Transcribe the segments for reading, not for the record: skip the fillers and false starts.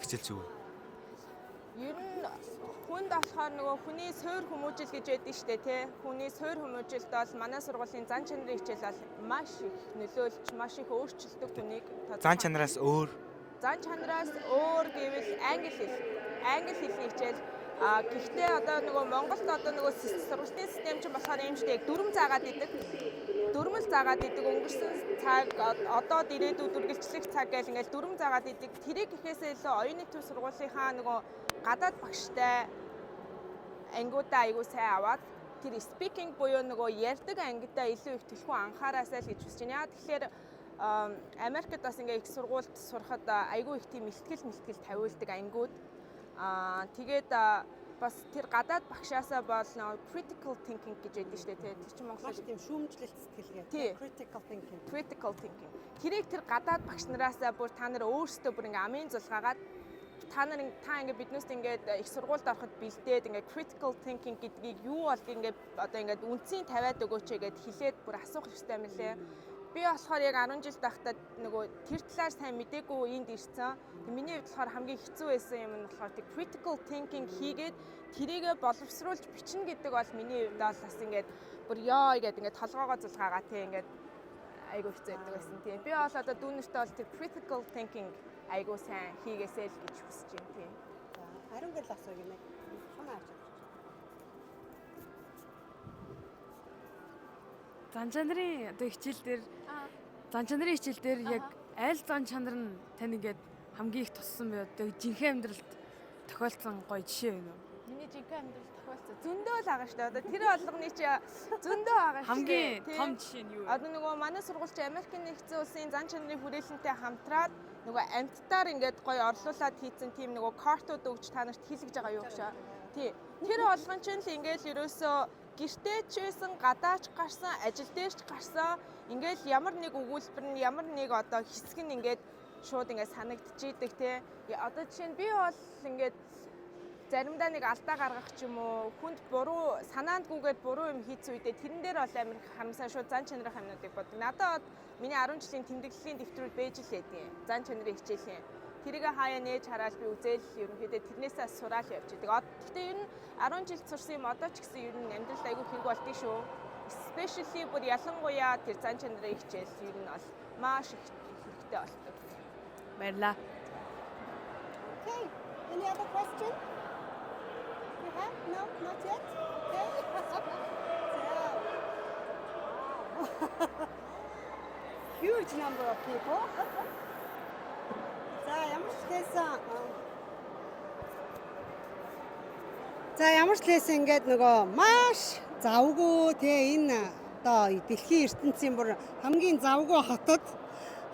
хичээл зүг. Ер нь хүнд болохоор нөгөө хүний суур хүмүүжил гэж байдаг шүү дээ тий. Хүний суур хүмүүжилд бол манай сургуулийн зан чанарын хичээл бол маш их нөлөөлж, маш их өөрчилдөг хүнийг Зан чанараас өөр гэвэл англи хэл. Англи хэлний хичээл гэхдээ одоо нөгөө Монголд одоо нөгөө сургалтын систем чинь болохоор юм шүү дээ. Дүрм заагаад идэг. Дүрмэл заагаад идэг өнгөрсөн цаг одоо ирээдүйд үргэлжлэх цаг гэл ингээл дүрм заагаад идэг. Тэрийг гэхээсээ илүү оюуны төв сургуулийнхаа нөгөө гадаад багштай ангиудаа аягүй сайн аваад тэр speaking буюу нөгөө ярьдаг ангидаа илүү их төлхөө анхаараасай л гэж хүсэж байна. Яа тэгэхээр Америкт бас ингээ их сургуульд сурахад аягүй их тийм мэлтгэл тавиулдаг ангиуд. Тэгээд бас тэр гадаад багшаасаа бол critical thinking гэж байдаг шүү дээ. Тэр чинь монголоор тийм шүүмжлэлт сэтгэлгээ. Critical thinking. Тэрийг тэр гадаад багш нараасаа бүр та нар өөрсдөө бүр ингээ амын зулгаагаад та ингээ биднээс ингээд их сургуульд ороход бэлдээд ингээ critical thinking гэдгийг юу бол ингээ одоо ингээ үндсийн тавиад өгөөч гэгээд хэлээд бүр асуух хэрэгтэй мөлий. Би болохоор яг 10 жил байхдаа нөгөө тэр талаар сайн мэдээгүй үеинд ирсэн. Миний хувьд болохоор хамгийн хэцүү байсан юм нь болохоор тэр critical thinking хийгээд тэрийгэ боловсруулж бичнэ гэдэг бол миний хувьд бол бас ингээд бүр ёо гэдэг ингээд толгоогоо зулгаагаа тий ингээд айгуу хэцүү байдаг байсан тий. Би бол одоо дүүнэртээ бол тэр critical thinking айгуу сайн хийгээсэй л гэж хүсэж байна тий. За, ариун гэрэл асуу гинэ. Хонооч. Зан чанарын одоо хичээл дээр яг аль зан чанар нь тань ингээд хамгийн их туссан бай одоо жинхэнэ амьдралд тохиолдсон гоё жишээ байна уу? Миний жинхэнэ амьдралд тохиолдсон зөндөө л байгаа шүү дээ. Одоо тэр болгоны чи зөндөө байгаа шүү дээ. Хамгийн том жишээ нь юу вэ? Одоо нөгөө манай сургуульч Америкийн нэгдсэн улсын зан чанарын хүрээлэнтэй хамтраад нөгөө амттаар ингээд гоё орлуулад хийцэн тийм нөгөө картууд өгч та нарт хийлгэж байгаа юу гэж. Тий. Тэр болгон чинь л ингээд ерөөсөө гэртээ ч байсан, гадаач гарсан, ажил дээр ч гарсан ингээд ямар нэг өгүүлбэр нь ямар нэг одоо хэсэг нь ингээд шууд ингээд санагдчихийдэг тий. Одоо жишээ нь би бол ингээд заримдаа нэг алдаа гаргах ч юм уу хүнд буруу санаандгүйгээр буруу юм хийц үедээ тэрэн дээр бол амар харамсаа шууд зан чанарын хамнуудыг боддог. Надад миний 10 жилийн тэмдэглэлийн дэвтрүүд бэж л байдیں۔ Зан чанарын хичээлийн. Тэрийг хаяа нээж хараад би үзэл ерөнхийдөө тэрнээсээ сураал явж идэг. Гэхдээ ер нь 10 жил сурсан юм одоо ч гэсэн ер нь амьдралд айгүй хэрэг болдгийг шүү. Especially бүр ялангуяа тэр зан чанарын хичээл ер нь бол маш их хэрэгтэй болдог. Баярлаа. Okay. Any other question? You have? No, not yet. Okay. Huge number of people. За ямар ч лээсэн ингээд нөгөө маш завгүй те энэ одоо дэлхийн ертөнцийн бүр хамгийн завгүй хотод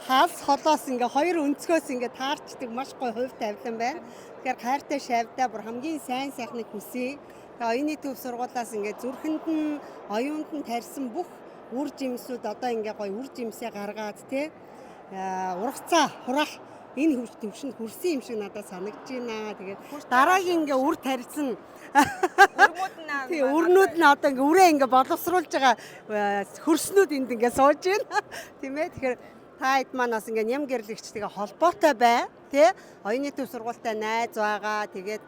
хаалс холоос ингээ хоёр өнцгөөс ингээ таарчдаг маш гоё хувь тавилан байна. Тэгэхээр хайртай шавьдаа бүр хамгийн сайн сайхныг хүсье. Тэгээ оюуны төв сургуулиас ингээ зүрхэнд нь оюунд нь тарьсан бүх үр жимсүүд одоо ингээ гоё үр жимсээ гаргаад те ургацаа хураах энэ хөвч төвшөнд хүрсэн юм шиг надад санагдаж байна. Тэгээд дараагийн ингээ үр тарьсан өрнүүд нь одоо ингээ үрээ ингээ боловсруулж байгаа хөрснүүд энд ингээ сууж байна. Тийм ээ. Тэгэхээр та хэд маань бас ингээ ням гэрлэгчтэйгээ холбоотой бай. Тэ оюуны төв сургуультай найз байгаа. Тэгээд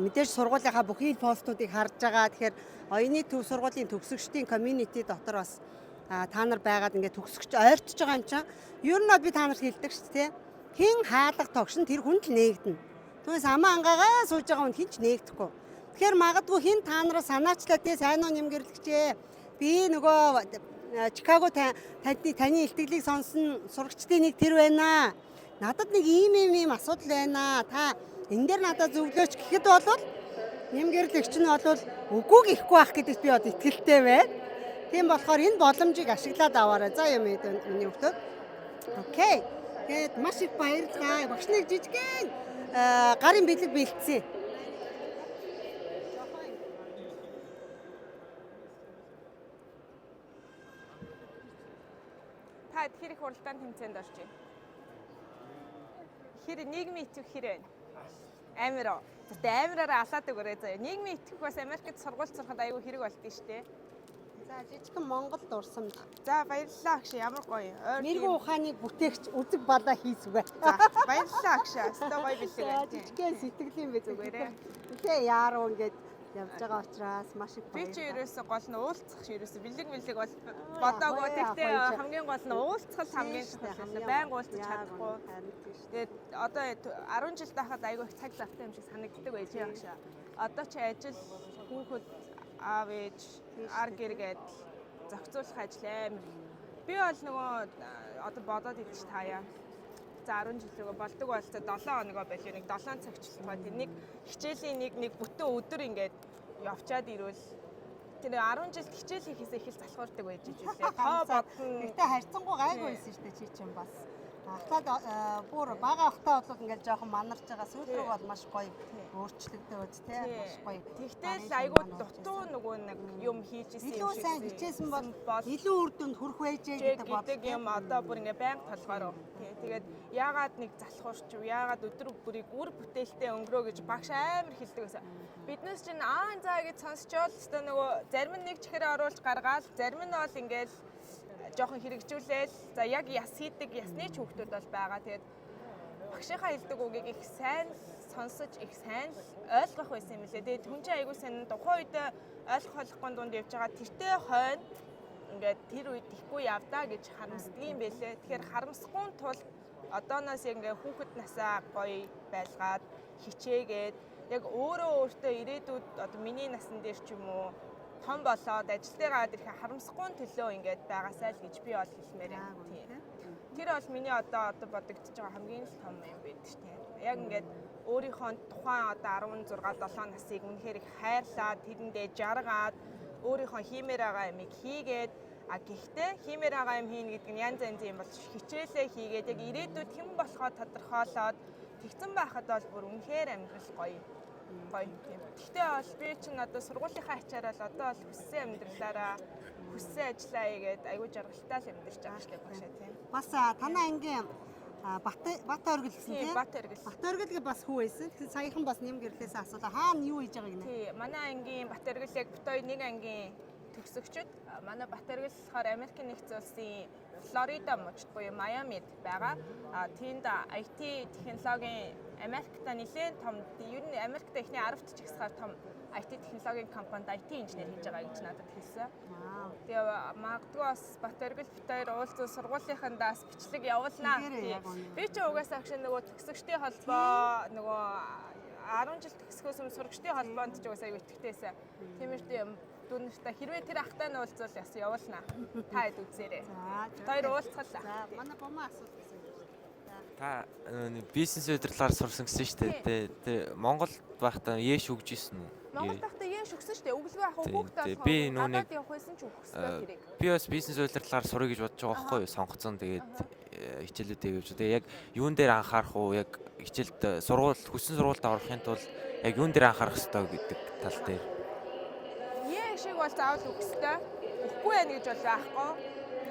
мэдээж сургуулийнхаа бүхий постуудыг харж байгаа. Тэгэхээр оюуны төв сургуулийн төгсөгчдийн community дотор бас та нар байгаад ингээ төгсөгч ойртож байгаа юм чинь. Ер нь би та нарт хэлдэг шүү дээ. Хин хаалга тогшин тэр хүн л нээгдэнэ. Түүнээс амаа ангаагаа сууж байгаа хүн хинч нээгдэхгүй. Тэгэхээр магадгүй хин та нараа санаачлаа тий сайн уу нэмгэрлэгчээ. Би нөгөө Чикаго таны илтгэлийг сонсон сурагчдын нэг тэр байна. Надад нэг ийм асуудал байна. Та энэ дээр надад зөвлөөч гэхэд бол нэмгэрлэгч нь бол үгүй гэхгүй байх гэдэгт би одоо итгэлтэй байна. Тийм болохоор энэ боломжийг ашиглаад аваарай. За юм ээ миний хөвгтөө. Окей. Тэгээд маш их баярлалаа. Багш нэг жижигхэн гарын бэлэг бэлдсэн. Та хэрэг хуралдаанд тэмцээнд орж байна. Хэр нийгмийн итгэх хэр байна? Амар оо. Тэгтээ амираараа алаад өгөөрэй заяа. Нийгмийн итгэх бас Америкт сургууль сурахад аюу хэрэг болдгийг шүү дээ. За жижигхэн Монгол дурсамж. За баярлалаа агш ямар гоё. Мэргэн ухааны бүтээгч үзэг балаа хийсвэ. За баярлалаа агш. Өстой гоё бэлэг. Жижигхэн сэтгэлийн бид Зүгээрээ. Тэгээ яаруу ингээд явж байгаа учраас маш их Би баярлалаа. чи ерөөсө гол нь уулзах ш ерөөсө бэлэг бол бодоагүй. Тэгтээ хамгийн гол нь уулзах хамгийн чухал. Байнга уулзах чадахгүй. Тэгээд одоо 10 жил байхад айгүй их цаг завтай юм шиг санагддаг байж байгаа шээ. Одоо чи ажил хүүхэд аав ээж ар гэргээд зохицуулах ажил амар. Би бол нөгөө одоо бодоод идэж таяа. За 10 жилөөгөө болдог болтой 7 хоногоо байлаа нэг 7 цагчлалгаа тэрнийг хичээлийн нэг бүтэн өдөр ингээд явчаад ирвэл тэр 10 жил хичээл хийхээс их л залхуурдаг байж ижилээ. Тоо бодно. Гэтэ харьцангуй гайгүй байсан шүү дээ чи чинь бас. Ахлаад бүр бага ахтаа бол ингээд жоохон манарч байгаа сүүлрэг бол маш гоё өөрчлөгдөөд тий маш гоё. Тэгтэл айгүй дутуу нөгөө нэг юм хийж исэн юм илүү сайн хичээсэн бол илүү үр дүнд хүрэх байжээ гэдэг юм одоо бүр ингээ байнга толгоор. Тий тэгээд яагаад нэг залхуурч яагаад өдөр бүрийг үр бүтээлтэй өнгөрөө гэж багш амар хэлдэг байсан. Биднээс чинь заа гэж сонсчоод өстой нөгөө зарим нь нэг чихээр оруулж гаргаад зарим нь бол ингээл жоохон хэрэгжүүлээл за яг яс хийдэг ясны ч хүүхдүүд бол байгаа. Тэгээд багшийнхаа хэлдэг үгийг их сайн сонсож их сайн ойлгох байсан юм лээ. Тэгээд хүн чинь айгүй сайн тухайн үед ойлгох болохгүй дунд явж байгаа тэртээ хойно ингээд тэр үед ихгүй явдаа гэж харамсдаг юм байлээ. Тэгэхээр харамсахгүй тул одооноос яг ингээ хүүхэд насаа гоё байлгаад хичээгээд яг өөртөө ирээдүйд одоо миний насн дээр ч юм уу том болоод ажилтайгаа гад ирэх харамсахгүй төлөө ингээд байгаасай л гэж би бол хэлмээр юм. Тийм. Тэр бол миний одоо бодогдож байгаа хамгийн л том юм байдаг тийм. Яг ингээд өөрийнхөө тухайн одоо 16 7 насыг үнэхээр их хайрлаад тэрэндээ жаргаад өөрийнхөө хиймээр байгаа юмыг хийгээд гэхдээ хиймээр байгаа юм хийнэ гэдэг нь янз янз юм болж хичээлээ хийгээд яг ирээдүйд хэн болохоо тодорхойлоод тэгсэн байхад бол бүр үнэхээр амьдрал гоё тийм. Гэхдээ бол би чинь одоо сургуулийнхаа ачаараа л одоо бол хүссэн амьдралаараа хүссэн ажиллаа хийгээд аягүй жаргалтай л амьдарч байгаа шүү дээ багшаа тийм. Бас танаа ангийн Бат оргил гэсэн тийм. Бат оргил. Бат оргил бас хүү байсан. Тэгэхээр саяхан бас нэм гэрлээс асуулаа. Хаана юу хийж байгааг нэ? Тий, манай ангийн Бат оргил яг битүүр нэг ангийн төгсөгчд манай Бат оргил болохоор Америкийн нэгдсэн улсын Флорида мужид буюу Майамид байгаа. Тэнд IT технологийн Америкта нэлээд том ер нь Америкта ихний 10-т ч ихсээр том IT технологийн компанид IT инженер хийж байгаа гэж надад хэлсэн. Тэгээ магадгүй бас Бат оргил битүүр уулзсан сургуулийнхандаас бичлэг явуулнаа. Би ч угаасаа агш нөгөө төгсөгчдийн холбоо нөгөө 10 жил төгсгөөс өмнө сурагчдын холбоонд ч угаасаа аягүй итгэвтэйсэн. Тиймэрхүү юм дүнэртээ хэрвээ тэр ахтай нь уулзвал яс явуулнаа. Та хэд үзээрэй. Хоёр уулзгалаа. За манай бомоо асуулт гэсэн. Та бизнес удирдлагаар сурсан гэсэн шүү дээ. Тэгээ Монголд байхдаа яэш өгж исэн үү? Монголд байхдаа яэш өгсөн шүү дээ. Өглөө ах хүүхдээ би нүг явах байсан ч өгсөн тэрийг. Би бас бизнес удирдлагаар сурах гэж бодож байгаа байхгүй юу? Сонгоцсон тэгээд хичээлүүдээ явж. Тэгээ яг юун дээр анхаарах уу? Яг хичээлд хүссэн сургуультай орохын тулд яг юун дээр анхаарах хэрэгтэй гэдэг тал дээр. Яэшийг бол заавал өгсөй. Өгөхгүй байх гэж бол байхгүй.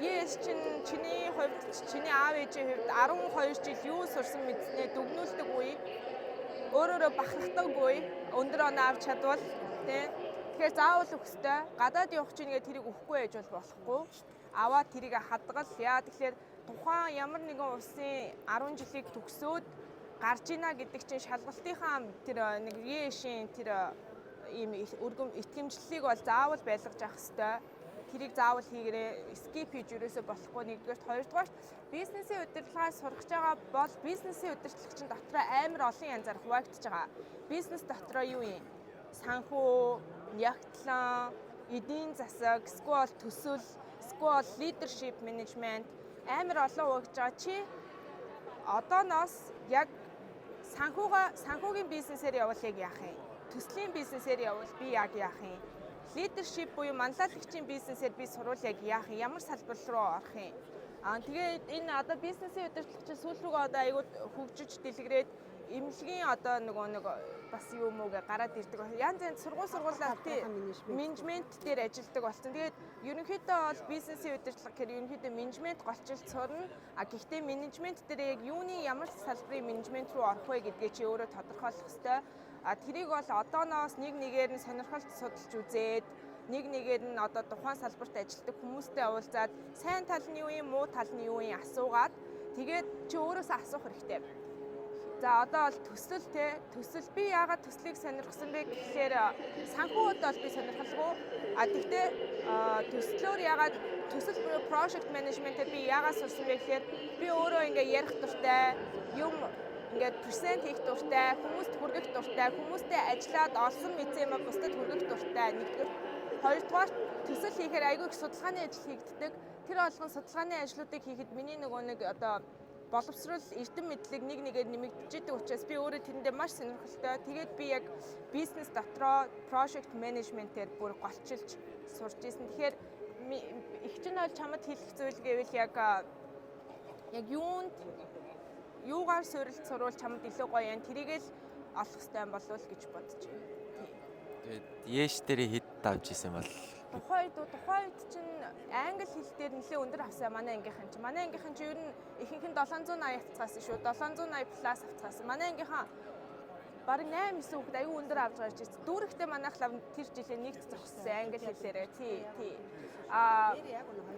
Яэш чинь чиний хувьд чиний аав ээжийн хувьд 12 жил юу сурсан мэдснээ дүгнүүлдэг үе. Өөрөөрөө бахархдаг үе. Өндөр оноо авч чадвал тий. Тэгэхээр заавал өгсөй. Гадаад явах чинь ингээд тэрийг өгөхгүй байж бол болохгүй. Аваад тэрийг хадгал. Яа тэгэхээр тухайн ямар нэгэн улсын 10 жилийг төгсөөд гарч ийна гэдэг чинь шалгалтынхаа тэр нэг яэшийн тэр ийм өргөм итгэмжлэлийг бол заавал байлгаж авах хэрэгтэй. Тэрийг заавал хийгээрээ скип хийж өрөөсөө болохгүй нэгдүгээрт хоёрдугаарт бизнесийн удирдлагаас сурах байгаа бол бизнесийн удирдлагч дотроо амар олон янзаар хуваагдж байгаа. Бизнес дотроо юу юм? Санхүү, нягтлан, эдийн засаг, сквал төсөл, сквал лидершип менежмент амар олон хуваагдж байгаа. Чи одооноос яг санхүүгийн бизнесээр явал яг яах юм? Төслийн бизнесээр явал би яг яах юм? Лидершип буюу манлайлагчийн бизнесээр би сурвал яг яах юм? Ямар салбар руу орох юм? Тэгээд энэ одоо бизнесийн удирдлагч сүүл рүүгээ одоо аягүй хөгжиж дэлгэрээд эмнэлгийн одоо нэг бас юм уугээ гараад ирдэг. Янз сургуулиар менежмент дээр ажилладаг болсон. Тэгээд ерөнхийдөө бол бизнесийн удирдлага гэхээр ерөнхийдөө менежмент голчилт сурна. Гэхдээ менежмент дээр яг юуны ямар салбарын менежмент руу орох вэ гэдгээ чи өөрөө тодорхойлох ёстой. Тэрийг бол одооноос нэгээр нь сонирхолтой судалж үзээд нэг нэгээр нь одоо тухайн салбарт ажилладаг хүмүүстэй уулзаад сайн тал нь юу юм, муу тал нь юу юм асуугаад тэгээд чи өөрөөсөө асуух хэрэгтэй. За одоо бол төсөл те төсөл би яагаад төслийг сонирхсан бэ гэхээр санхүүд бол би сонирхолгүй. Тэгтээ төслөөр яагаад төсөл буюу project management-ээр би яагаад сурсан бэ гэхээр би өөрөө ингээ ярих дуртай, юм ингээд present хийх дуртай, хүмүүст хүргэх дуртай, хүмүүстэй ажиллаад олсон мэдсэн юм бусдад хүргэх дуртай. Нэгдүгээр, хоёрдугаар төсөл хийхээр айгүй их судалгааны ажил хийгддэг. Тэр болгон судалгааны ажлуудыг хийхэд миний нөгөө нэг одоо боловсрол эрдэм мэдлэг нэг нэгээр нэмэгдэж идэг учраас би өөрөө тэрэндээ маш сонирхолтой. Тэгээд би яг бизнес дотроо project management-ээр бүр голчилж сурч ирсэн. Тэгэхээр их чинь бол чамд хэлэх зүйл гэвэл яг юугаар суурилт сурвал чамд илүү гоё юм. Тэрийг л олох хэрэгтэй юм болов уу гэж бодож байна. Тэгээд Яш дээр хэд давж исэн бол Тухайд чинь англи хэл дээр нэлээд өндөр авсан манай ангийнхан чинь. Манай ангийнхан чинь ер нь ихэнх нь 780 авцгаасан шүү. 780 плюс авцгаасан. Манай ангийнхан бараг 8 9 хүүхэд аюу өндөр авч гарч ирсэн. Дүүрэгтэй манайх лав тэр жилээ нэгт зогссон англи хэлээрээ. Тий.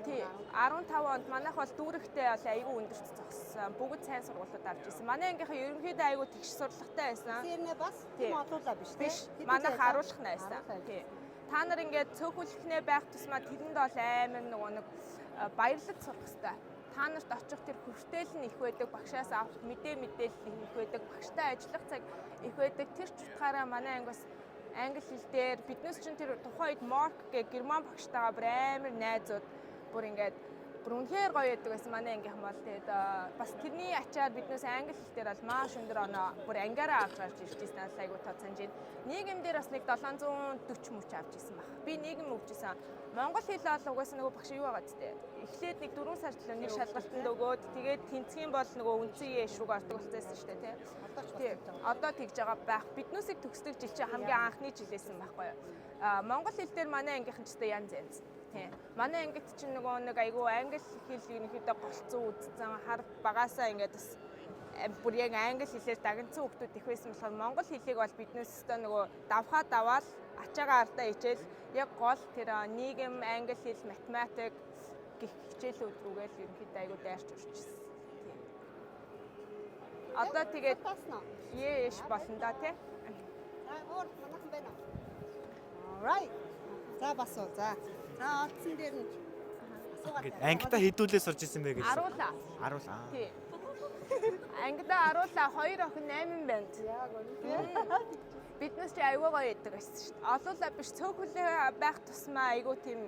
Тий. 15 онд манайх бол дүүрэгтэй бол аюу өндөрт зогссон. Бүгд сайн сургуулиуд авч ирсэн. Манай ангийнхан ерөнхийдөө аюу тэгш сурлагатай байсан. Тэрнээ бас тийм олуулаа биш тий. Манайх харуулах нь байсан. Тий. Та нар ингээд цөөхөлхнээ байх тусмаа тэрэнд бол амар нөгөө нэг баярлаж сурах хэрэгтэй. Та нарт очих тэр хүртэл нь их байдаг, багшаас авах мэдээлэл их байдаг, багштай ажиллах цаг их байдаг. Тэр ч утгаараа манай анги бас англи хэл дээр биднес чинь тэр тухайн үед Марк гэх герман багштайгаа бүр амар найзууд бүр ингээд бүр үнэхээр гоё байдаг байсан манай ангийнхан бол. Тэгээд бас тэрний ачаар биднээс англи хэл дээр бол маш өндөр оноо бүр ангиараа авч гарч ирж байсан айгуу тоо санаж байна. Нийгэм дээр бас нэг 740 мөч авч ирсэн баг. Би нийгэм өвчсөн. Монгол хэл бол угаасаа нөгөө багш юу байгаа зү. Эхлээд нэг 4 сар төлөө нэг шалгалтанд өгөөд тэгээд тэнцгийн бол нөгөө үндсэн яш руу ордог болчихсон шүү дээ тий. Одоо тэгж байгаа байх. Биднээсийг төгсдөг жил чинь хамгийн анхны жилээсэн байхгүй юу. Монгол хэл дээр манай ангийнхан ч гэсэн янз янз. Тий. Манай ангид чинь нөгөө нэг айгүй англи хэл ерөнхийдөө голцсон үдцэн хар багаасаа ингээд бас бүр яг англи хэлээр дагнцсан хүмүүс их байсан болохоор монгол хэлийг бол биднээс өстөө нөгөө давхаа даваал ачаагаа ардаа ичээл яг гол тэр нийгэм, англи хэл, математик гэх хичээлүүд рүүгээл ерөнхийдөө айгүй дайрч урчсан. Тий. Одоо тэгээд яаш болно да тий. Өөр манайхан байна. Alright. За бас уу. За олдсон дээр нь асуугаад. Ангита хэдүүлээ сурч исэн бэ гэж. Аруулаа. Тий. Ангида аруулаа 2 охин 8 байна. Яг үнэ. Биднес чи аюу гоё яддаг байсан шүү дээ. Олуулаа биш цөөхөлөө байх тусмаа айгуу тийм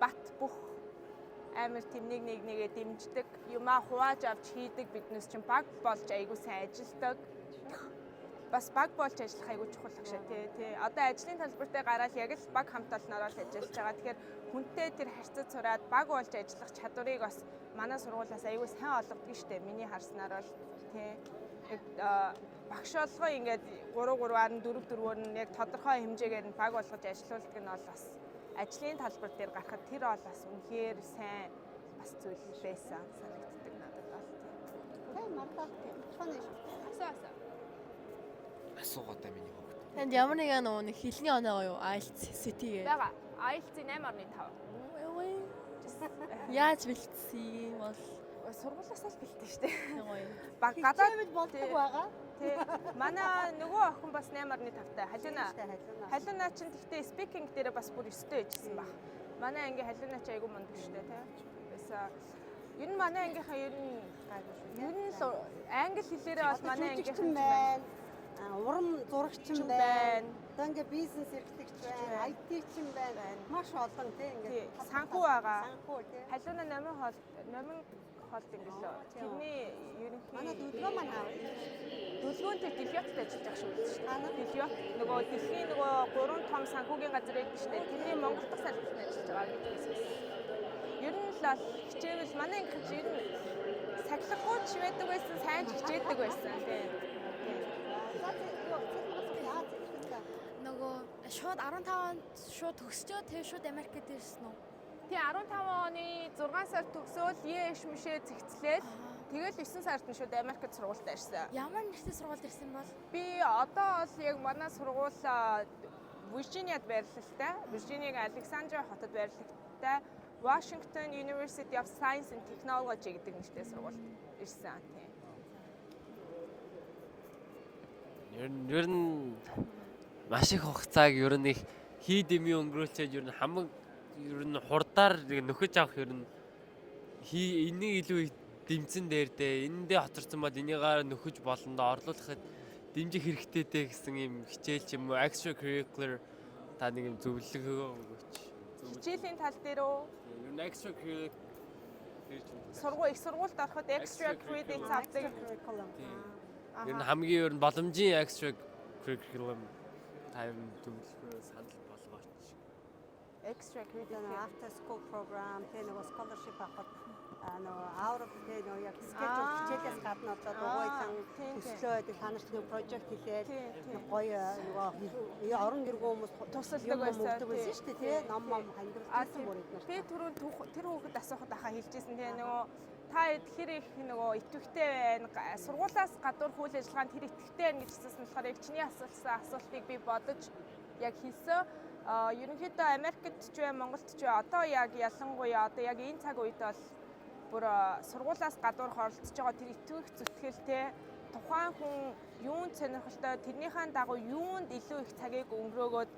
бат бүх амар тийм нэгээ дэмждэг юмаа хувааж авч хийдэг. Биднес чинь баг болж айгуу сайн ажилдаг. Бас баг болж ажиллах айгуу чухал агшаа тий. Одоо ажлын талбартаа гараад яг л баг хамт олноор л ажиллаж байгаа. Тэгэхээр хүнтэй тэр харьцаж сураад баг болж ажиллах чадварыг бас манай сургуулиас айгуу сайн олгодог шүү дээ. Миний харснаар бол тий. Багш болгоо ингээд 3-3-аар нь 4-4-өөр нь яг тодорхой хэмжээгээр нь баг болгож ажиллуулдаг нь бол бас ажлын талбар дээр гарахад тэр бол бас үнэхээр сайн бас зүйл байсан санагддаг надад бол тий. Хей мартаа. Чоны. Асаа. асуугатай миний хүүхд. Танд ямар нэг хэлний оноо юу? IELTS CT гээ. Бага. IELTS 8.5. Яаж бэлдсэн бол сургуулиасаа л бэлдсэн шүү дээ. гоё. Баг гадаад болдог байгаа. тий. Манай нөгөө охин бас 8.5-тай. Халиуна ч гэхдээ speaking дээр бас бүр 9-тэй байжсэн баг. Манай анги халиуна ч айгүй мундаг шүү дээ тий. Бэсээ ер нь манай ангийнхаа ер нь англи хэлээрээ бол манай ангийнхан байна. Уран зурагч байна. Одоо ингээ бизнес эрхлэгч байна. IT ч байна. Маш олон тийм ингээ санхүү байгаа. Санхүү тийм. Халиуна номин хоолт ингэлээ. Тэрний ерөнхий манай дөлгөө маань аав. Дөлгөөн тэр Дэлхиотд ажиллаж байгаа шүү дээ. Дэлхиот нөгөө дэлхийн нөгөө 3 том санхүүгийн газар байдаг шүү дээ. Тэрний Монгол дахь салбарт ажиллаж байгаа гэж хэлсэн. Ер нь л хичээвэл манай ангийнхан чинь ер нь сахилахгүй ч байдаг байсан, сайн ч хичээдэг байсан тийм. Нөгөө шууд 15 онд шууд төгсчөө тэгээ шууд Америкт ирсэн үү? Тий 15 оны 6 сар төгсөөл ЕШ мишээ зэгцлээл тэгэл 9 сард нь шууд Америкт сургуультай ирсэн. Ямар нэртэй сургуульд ирсэн бол? Би одоо бол яг манай сургууль Virginiад байрлалтай. Virginia-гийн Alexandria хотод байрлалтай Washington University of Science and Technology гэдэг нэртэй сургуульд ирсэн. Тийм. Ер нь маш их хугацааг ер нь их хий дэмий өнгөрүүлчихэд ер нь хурдаар нөхөж авах ер нь энийг илүү их дэмцэн дээр дээ. Энэндээ хоцорсон бол энийгээр нөхөж болондоо орлуулахад дэмжих хэрэгтэй дээ гэсэн юм хичээл ч юм уу extra curricular та нэг юм зөвлөгөө өгөөч. Хичээлийн тал дээр үү? Ер нь extra curricular их сургуульд ороход extra credits авдаг. Ер нь хамгийн ер нь боломжийн extra curriculum тайм зөвлөгөө санал болгооч. Extra credit after school program тэгээ нөгөө scholarship авах нөгөө out of тэгээ нөгөө яг schedule хичээлээс гадна одоо дугуйлан төслөө гэдэг та нарт нэг project хийлээд гоё нөгөө орон гэргүй хүмүүс тусалдаг байсан шүү дээ тий ном хандуулсан бүр эднэр. Тэгээ тэр хүүхэд асуухад ахаа хэлжсэн тэгээ нөгөө та тэр их нөгөө итгэвтэй байна. Сургуулаас гадуур үйл ажиллагаанд тэр итгэвтэй байна гэж хэлсэн болохоор яг чиний асуусан асуултыг би бодож яг хэлсэн. Ерөнхийдөө Америкт ч бай, Монголд ч бай одоо яг ялангуяа одоо яг энэ цаг үед бол бүр сургуулаас гадуур оролцож байгаа тэр итгэх зүтгэлтэй тухайн хүн юунд сонирхолтой тэрнийхэн дагуу юунд илүү их цагийг өнгөрөөгөөд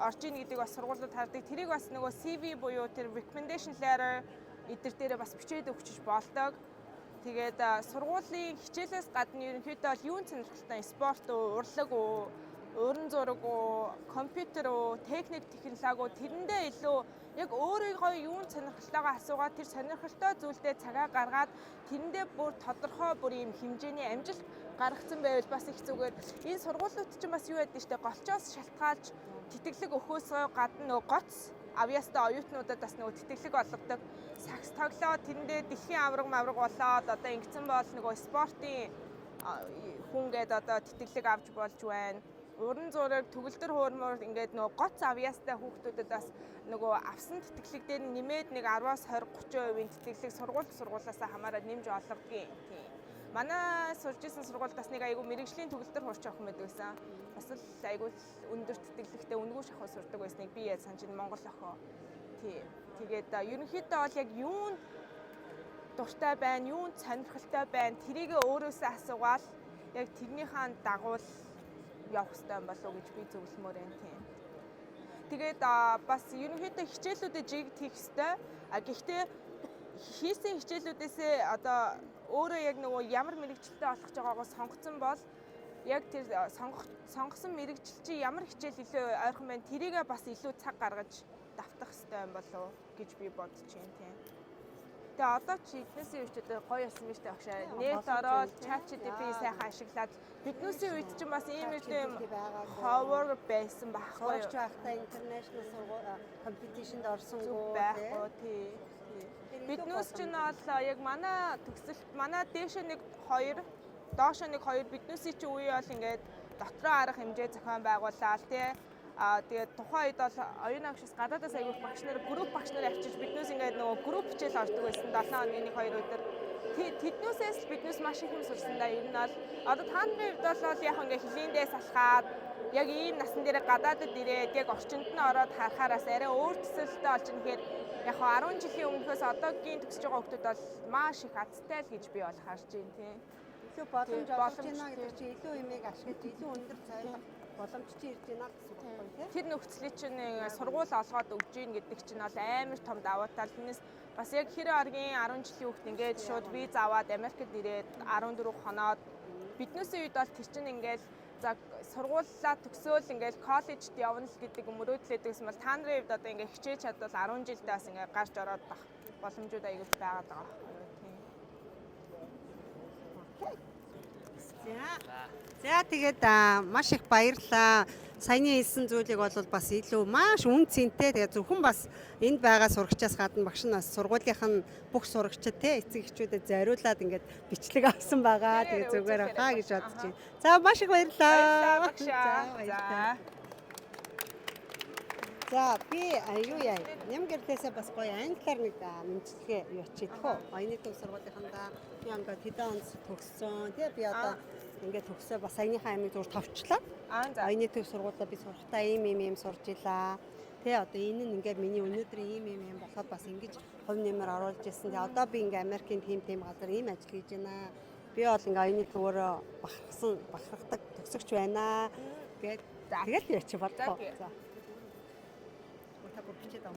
орж ийн гэдэг бас сургуулиуд хардаг. Тэрийг бас нөгөө CV буюу тэр recommendation letter эдгээр дээрээ бас бичээд өгчөж болдог. Тэгээд сургуулийн хичээлээс гадна ерөнхийдөө бол юунд сонирхолтой спорт уу, урлаг уу, уран зураг уу, компьютер уу, техник технологи уу тэрэндээ илүү яг өөрийгөө юунд сонирхолтойгоо асуугаад тэр сонирхолтой зүйлдээ цагаа гаргаад тэрэндээ бүр тодорхой бүр юм хэмжээний амжилт гаргацсан байвал бас их зүгээр. Энэ сургуулиуд чинь бас юу байдаг штэ голчоос шалтгаалж тэтгэлэг өхөөсөө гадна нөгөө гоц авьяастай оюутнуудад бас нөгөө тэтгэлэг олгодог. Сакс тоглоод тэрэндээ дэлхийн авраг мавраг болоод одоо ингэсэн бол нөгөө спортын хүн гээд одоо тэтгэлэг авч болж байна. Уран зураг төгөлдөр хуурмаар ингээд нөгөө гоц авьяастай хүүхдүүдэд бас нөгөө авсан тэтгэлэг дээр нэмээд нэг 10-аас 20-30% тэтгэлэг сургуулиасаа хамаараад нэмж олгодгийг. Тийм. Манай сурж исэн сургуульд бас нэг айгүй мэрэгжлийн төгөлдөр хуурч авах мэд байсан. Бас л айгүй өндөр тэтгэлэгтэй үнгүү шахуу сурдаг байсныг би яаж санаж байна Монгол охоо. Тийм. Тэгээд ерөнхийдөө бол яг юунд дуртай байна, юунд сонирхолтой байна тэрийг өөрөөсөө асуугаад яг тэрнийхэн дагуу явах хэрэгтэй юм болов уу гэж би зөвлөмөр байна тийм. Тэгээд бас ерөнхийдөө хичээлүүдэд жигт хийх хэрэгтэй. Гэхдээ хийсэн хичээлүүдээсээ одоо өөрөө яг нөгөө ямар мэрэгчлэлтэй болох гэж байгаагаа сонгоцсон бол яг тэр сонгосон мэрэгчлэл чи ямар хичээл илүү ойрхон байна тэрийгээ бас илүү цаг гаргаж давтах хэрэгтэй юм болов гэж би бодож байна тийм. Тэгээ одоо чи эднээсийн үечүүд гоё болсон биз дээ багшаа. Нэт ороод ChatGPT сайхан ашиглаад биднээсийн үед чинь бас ийм юм ховор байсан байхгүй юу? Сурч байхдаа international competition-д орсонгүй байхгүй тий. Биднээс чинь бол яг манай төгсөлт манай дээш нэг 2 доош нэг 2 биднээсийн чинь үе бол ингээд дотроо арга хэмжээ зохион байгуулаад тий. Тэгээд тухайн үед бол оюун агшаас гадаадаас аягүй багш нар групп багш нар авчиж биднээс ингээд нөгөө групп хичээл ордог байсан 7 хоногийн 1-2 өдөр. Тэднээсээс л биднээс маш их юм сурсан да. Ер нь бол одоо та нарын хувьд бол яг ингээд хилээндээ салхаад яг ийм насан дээр гадаадд ирээд яг орчинд нь ороод харахаараас арай өөр төсөлтөй болж нэхэр яг 10 жилийн өмнөхөөс одоогийн төгсөж байгаа хүмүүс бол маш их азтай л гэж би бол харж байна тийм. Илүү боломж олж байна гэдэг чинь илүү юмыг ашиглаж илүү өндөр цайлах боломж чи ирж байна гэсэн үг байхгүй тийм. Тэр нөхцөлийг чинь сургууль олгоод өгж гин гэдэг чинь бол амар том давуу тал. Тэрнээс бас яг хэрэг аргийн 10 жилийн хүүхд ингээд шууд виз аваад Америкт ирээд 14 хоноод биднээсээ үед бол тэр чинь ингээд за сургуулаа төгсөөл ингээд коллежд явна л гэдэг мөрөөдлөөд гэсэн бол та нарын хувьд одоо ингээд хичээж чадвал 10 жилдээ бас ингээд гарч ороод байх боломжууд аягүй байгаад байгаа байхгүй тийм. За тэгээд маш их баярлалаа. Саяны хэлсэн зүйлийг бол бас илүү маш үн цэнтэй. Тэгээд зөвхөн бас энд байгаа сурагчаас гадна багш нь бас сургуулийнх нь бүх сурагчид те эцэг эхчүүдэд зориулаад ингээд бичлэг авсан байгаа. Тэгээд зүгээр хаа гэж бодож байна. За маш их баярлалаа. За би юу яа нэмгэрлээсээ бас гоё англиар нэг мэдчилгээ юу ячиж хөө. Оюуны төв сургуулийнхандаа би ингээд хэдэн он төгссөн. Тэгээ би одоо ингээд төгсөө бас саяныхаа амиг зүгээр товчлоо. За. Оюуны төв сургуулаа би сурахтаа ийм сурж илаа. Тэ одоо энэ нь ингээд миний өнөөдрийн ийм болоход бас ингэж хувь нэмэр оруулж ирсэн. Тэ одоо би ингээд Америкийн тийм газар ийм ажил хийж байна. Би бол ингээд оюуны төвөөрөө бахархдаг төгсөгч байна. Тэгээд тэгэл яач болтоо. За. Та бүр бичээд